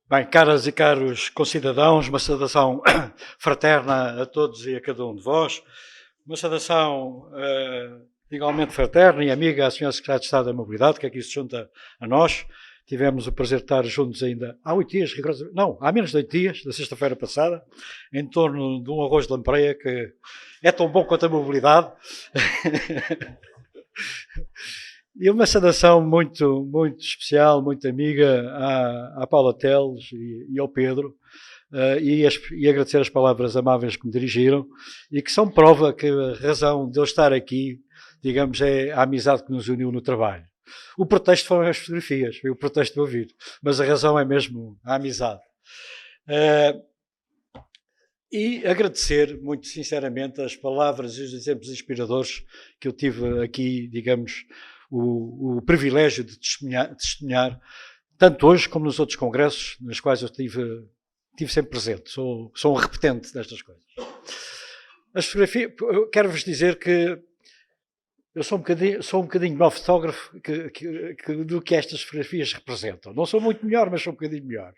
Bem, caras e caros concidadãos, uma saudação fraterna a todos e a cada um de vós, uma saudação igualmente fraterna e amiga à Sra. Secretária de Estado da Mobilidade, que aqui se junta a nós. Tivemos o prazer de estar juntos ainda há 8 dias, não, há menos de 8 dias, da sexta-feira passada, em torno de um arroz de lampreia que é tão bom quanto a mobilidade. E uma saudação muito, muito especial, muito amiga à Paula Teles e ao Pedro, e agradecer as palavras amáveis que me dirigiram e que são prova que a razão de eu estar aqui, digamos, é a amizade que nos uniu no trabalho. O pretexto foram as fotografias, foi o pretexto de ouvir, mas a razão é mesmo a amizade. E agradecer muito sinceramente as palavras e os exemplos inspiradores que eu tive aqui, digamos, o privilégio de testemunhar, tanto hoje como nos outros congressos, nos quais eu estive sempre presente. Sou um repetente destas coisas. As fotografias, eu quero-vos dizer que eu sou um bocadinho melhor fotógrafo do que estas fotografias representam. Não sou muito melhor, mas sou um bocadinho melhor.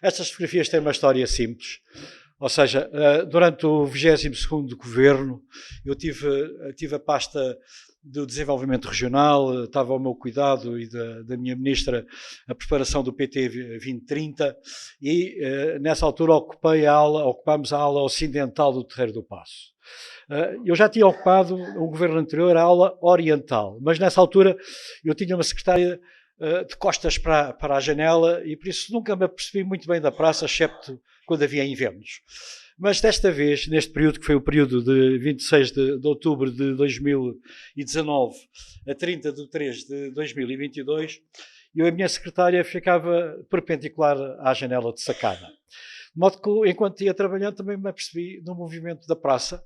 Estas fotografias têm uma história simples. Ou seja, durante o 22º governo, eu tive a pasta do desenvolvimento regional, estava ao meu cuidado e da minha ministra a preparação do PT 2030 e nessa altura ocupámos a ala ocidental do Terreiro do Paço. Eu já tinha ocupado um governo anterior a ala oriental, mas nessa altura eu tinha uma secretária de costas para a janela e por isso nunca me apercebi muito bem da praça, excepto quando havia invernos. Mas desta vez, neste período, que foi o período de 26 de outubro de 2019 a 30 de 3 de 2022, eu e a minha secretária ficava perpendicular à janela de sacada. De modo que, enquanto ia trabalhando, também me apercebi no movimento da praça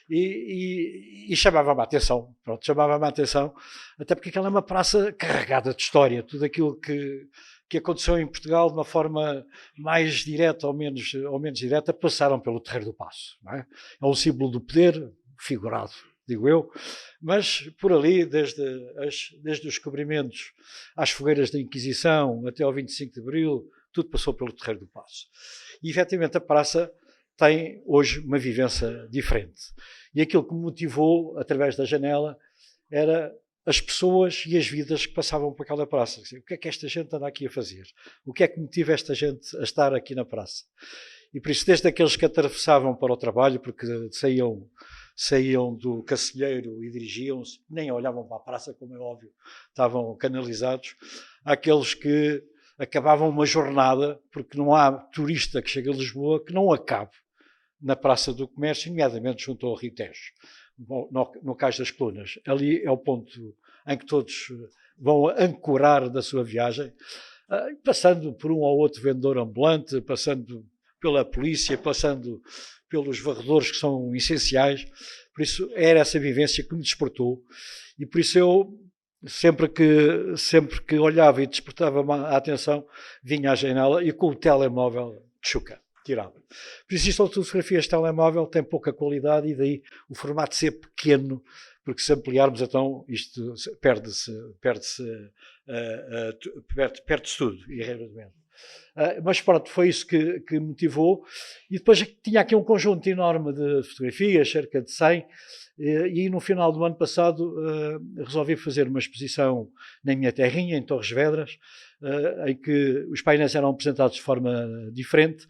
e chamava-me a atenção. Pronto, chamava-me a atenção, até porque aquela é uma praça carregada de história, tudo aquilo que aconteceu em Portugal de uma forma mais direta ou menos direta, passaram pelo Terreiro do Paço. Não é? É um símbolo do poder, figurado, digo eu, mas por ali, desde os descobrimentos às fogueiras da Inquisição até ao 25 de Abril, tudo passou pelo Terreiro do Paço. E, efetivamente, a praça tem hoje uma vivência diferente. E aquilo que me motivou, através da janela, era as pessoas e as vidas que passavam por aquela praça. O que é que esta gente anda aqui a fazer? O que é que motiva esta gente a estar aqui na praça? E por isso, desde aqueles que atravessavam para o trabalho, porque saíam do Cacilheiro e dirigiam-se, nem olhavam para a praça, como é óbvio, estavam canalizados, àqueles que acabavam uma jornada, porque não há turista que chegue a Lisboa que não acabe na Praça do Comércio, nomeadamente junto ao Rio Tejo, no Cais das Colunas. Ali é o ponto em que todos vão ancorar da sua viagem, passando por um ou outro vendedor ambulante, passando pela polícia, passando pelos varredores que são essenciais. Por isso era essa vivência que me despertou e por isso eu sempre que olhava e despertava a atenção, vinha à janela e com o telemóvel tirava. Por isso, são fotografias de telemóvel, tem pouca qualidade e daí o formato ser pequeno, porque se ampliarmos, então isto perde-se tudo, irreverente. Mas pronto, foi isso que me motivou. E depois tinha aqui um conjunto enorme de fotografias, cerca de 100, e no final do ano passado resolvi fazer uma exposição na minha terrinha, em Torres Vedras, em que os painéis eram apresentados de forma diferente.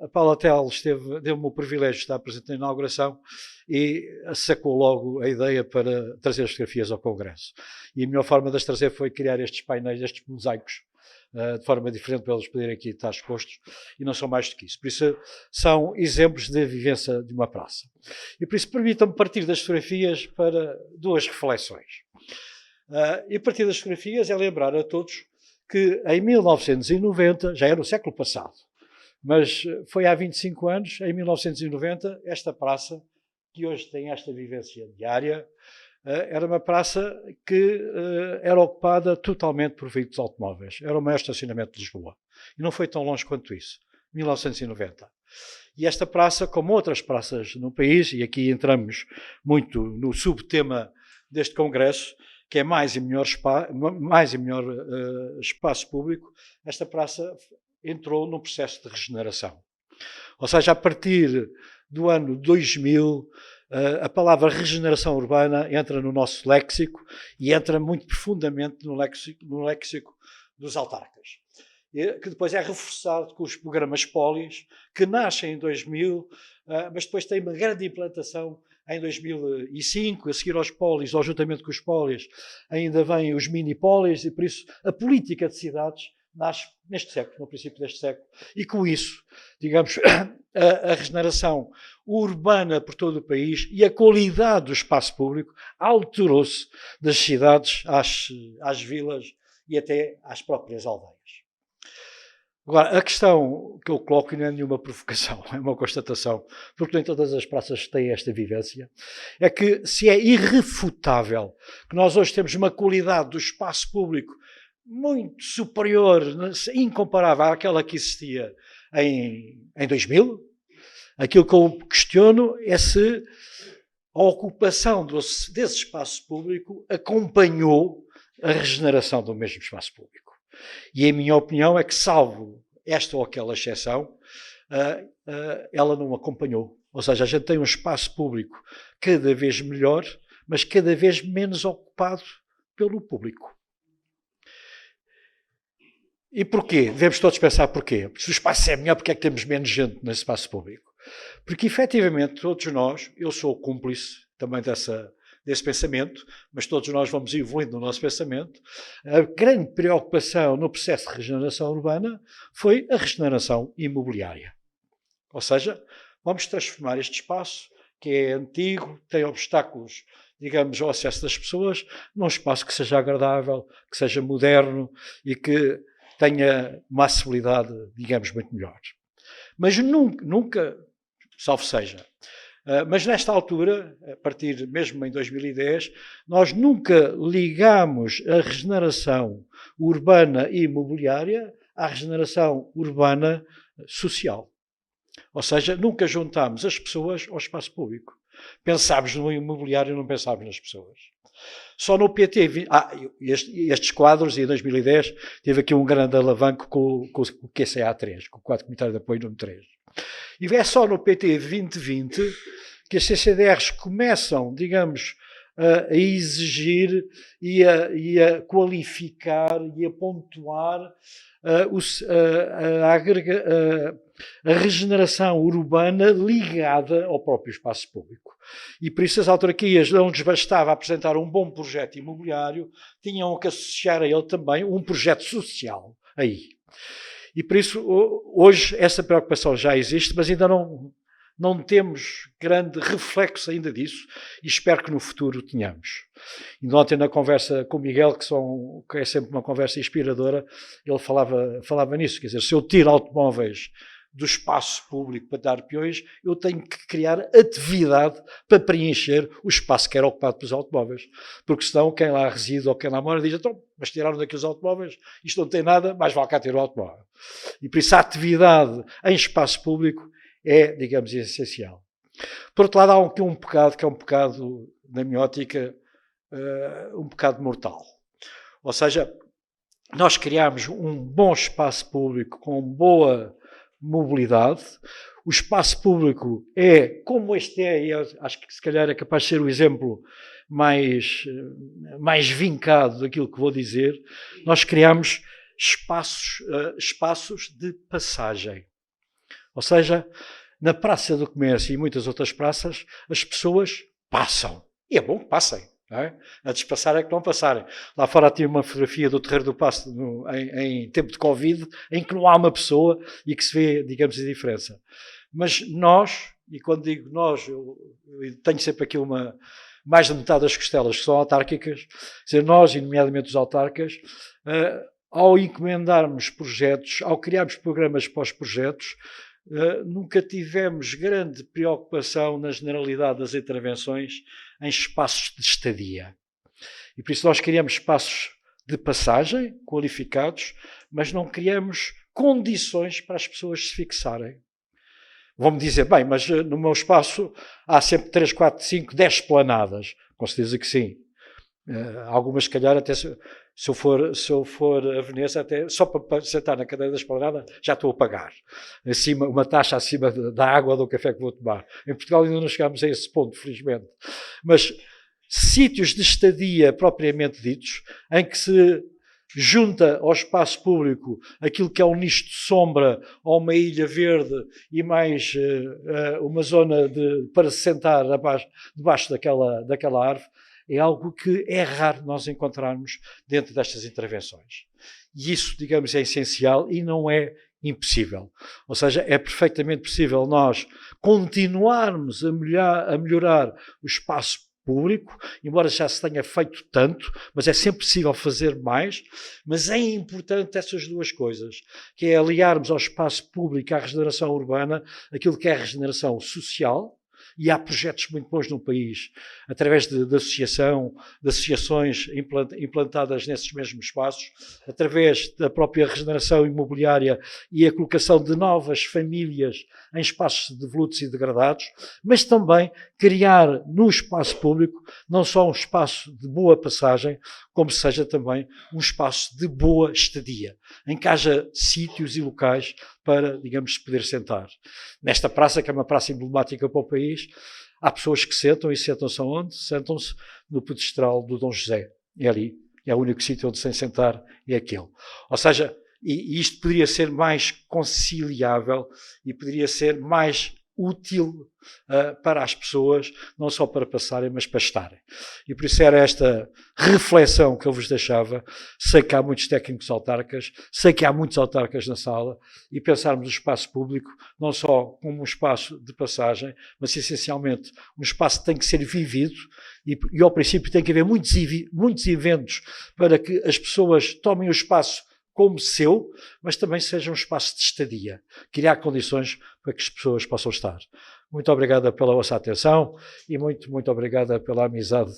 A Paula Teles deu-me o privilégio de estar presente na inauguração e sacou logo a ideia para trazer as fotografias ao Congresso. E a melhor forma de as trazer foi criar estes painéis, estes mosaicos, de forma diferente para eles poderem aqui estar expostos, e não são mais do que isso. Por isso, são exemplos de vivência de uma praça. E por isso, permitam-me partir das fotografias para duas reflexões. E a partir das fotografias é lembrar a todos que em 1990, já era o século passado, mas foi há 25 anos, em 1990, esta praça, que hoje tem esta vivência diária, era uma praça que era ocupada totalmente por veículos automóveis. Era o maior estacionamento de Lisboa. E não foi tão longe quanto isso. 1990. E esta praça, como outras praças no país, e aqui entramos muito no subtema deste congresso, que é mais e melhor espaço público, esta praça entrou num processo de regeneração. Ou seja, a partir do ano 2000, a palavra regeneração urbana entra no nosso léxico e entra muito profundamente no léxico dos autarcas, que depois é reforçado com os programas Polis, que nascem em 2000, mas depois têm uma grande implantação em 2005, a seguir aos Polis, ou juntamente com os Polis, ainda vêm os mini-Polis, e por isso a política de cidades nasce neste século, no princípio deste século, e com isso, digamos, a regeneração urbana por todo o país e a qualidade do espaço público alterou-se das cidades às vilas e até às próprias aldeias. Agora, a questão que eu coloco não é nenhuma provocação, é uma constatação, porque nem todas as praças têm esta vivência, é que se é irrefutável que nós hoje temos uma qualidade do espaço público muito superior, incomparável àquela que existia em 2000, aquilo que eu questiono é se a ocupação desse espaço público acompanhou a regeneração do mesmo espaço público. E a minha opinião é que, salvo esta ou aquela exceção, ela não acompanhou. Ou seja, a gente tem um espaço público cada vez melhor, mas cada vez menos ocupado pelo público. E porquê? Devemos todos pensar porquê. Se o espaço é melhor, porque é que temos menos gente nesse espaço público? Porque, efetivamente, todos nós, eu sou cúmplice também desse pensamento, mas todos nós vamos evoluindo no nosso pensamento. A grande preocupação no processo de regeneração urbana foi a regeneração imobiliária. Ou seja, vamos transformar este espaço, que é antigo, tem obstáculos, digamos, ao acesso das pessoas, num espaço que seja agradável, que seja moderno e que tenha uma acessibilidade, digamos, muito melhor. Mas nunca, salvo seja, mas nesta altura, a partir mesmo em 2010, nós nunca ligamos a regeneração urbana e imobiliária à regeneração urbana social. Ou seja, nunca juntámos as pessoas ao espaço público. Pensámos no imobiliário, não pensámos nas pessoas. Só no PT, estes quadros, e em 2010 teve aqui um grande alavanco com o QCA3, com o Quadro Comunitário de Apoio número 3. E é só no PT 2020 que as CCDRs começam, digamos, a exigir e a qualificar e a pontuar a regeneração urbana ligada ao próprio espaço público. E por isso as autarquias não lhes bastava apresentar um bom projeto imobiliário, tinham que associar a ele também um projeto social aí. E por isso hoje essa preocupação já existe, mas ainda não temos grande reflexo ainda disso e espero que no futuro tenhamos. E ontem na conversa com o Miguel, que é sempre uma conversa inspiradora, ele falava nisso, quer dizer, se eu tiro automóveis do espaço público para dar peões, eu tenho que criar atividade para preencher o espaço que era ocupado pelos automóveis. Porque senão quem lá reside ou quem lá mora diz, então, mas tiraram daqui os automóveis, isto não tem nada, mais vale cá ter o automóvel. E por isso a atividade em espaço público é, digamos, essencial. Por outro lado, há aqui um pecado, que é um pecado, na minha ótica, um pecado mortal. Ou seja, nós criamos um bom espaço público com boa mobilidade. O espaço público é, como este é, e acho que se calhar é capaz de ser o exemplo mais vincado daquilo que vou dizer, nós criamos espaços de passagem. Ou seja, na Praça do Comércio e muitas outras praças, as pessoas passam. E é bom que passem. Não é? Antes de passar é que não passarem. Lá fora tinha uma fotografia do Terreiro do Paço em tempo de Covid, em que não há uma pessoa e que se vê, digamos, a diferença. Mas nós, e quando digo nós, eu tenho sempre aqui mais de metade das costelas que são autárquicas, quer dizer, nós, e nomeadamente os autarcas, ao encomendarmos projetos, ao criarmos programas para os projetos, nunca tivemos grande preocupação na generalidade das intervenções em espaços de estadia. E por isso nós criamos espaços de passagem, qualificados, mas não criamos condições para as pessoas se fixarem. Vão-me dizer, bem, mas no meu espaço há sempre 3, 4, 5, 10 esplanadas. Com certeza que sim. Algumas, se calhar, até se eu for a Veneza, até só para sentar na cadeira da esplanada, já estou a pagar. Uma taxa acima da água ou do café que vou tomar. Em Portugal ainda não chegámos a esse ponto, felizmente. Mas sítios de estadia propriamente ditos, em que se junta ao espaço público aquilo que é um nicho de sombra ou uma ilha verde e mais uma zona para se sentar debaixo daquela árvore, é algo que é raro nós encontrarmos dentro destas intervenções. E isso, digamos, é essencial e não é impossível. Ou seja, é perfeitamente possível nós continuarmos a melhorar o espaço público, embora já se tenha feito tanto, mas é sempre possível fazer mais, mas é importante essas duas coisas, que é aliarmos ao espaço público, à regeneração urbana, aquilo que é a regeneração social, e há projetos muito bons no país, através de associações implantadas nesses mesmos espaços, através da própria regeneração imobiliária e a colocação de novas famílias em espaços devolutos e degradados, mas também criar no espaço público não só um espaço de boa passagem, como seja também um espaço de boa estadia, em que haja sítios e locais para, digamos, se poder sentar. Nesta praça, que é uma praça emblemática para o país, há pessoas que sentam, e sentam-se aonde? Sentam-se no pedestral do Dom José. É ali. É o único sítio onde se sentar, é aquele. Ou seja, e isto poderia ser mais conciliável e poderia ser mais útil para as pessoas, não só para passarem, mas para estarem. E por isso era esta reflexão que eu vos deixava. Sei que há muitos técnicos autarcas, sei que há muitos autarcas na sala, e pensarmos o espaço público não só como um espaço de passagem, mas essencialmente um espaço que tem que ser vivido, e ao princípio tem que haver muitos eventos para que as pessoas tomem o espaço como seu, mas também seja um espaço de estadia, criar condições para que as pessoas possam estar. Muito obrigada pela vossa atenção e muito obrigada pela amizade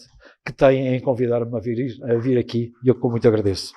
que têm em convidar-me a vir aqui, e eu muito agradeço.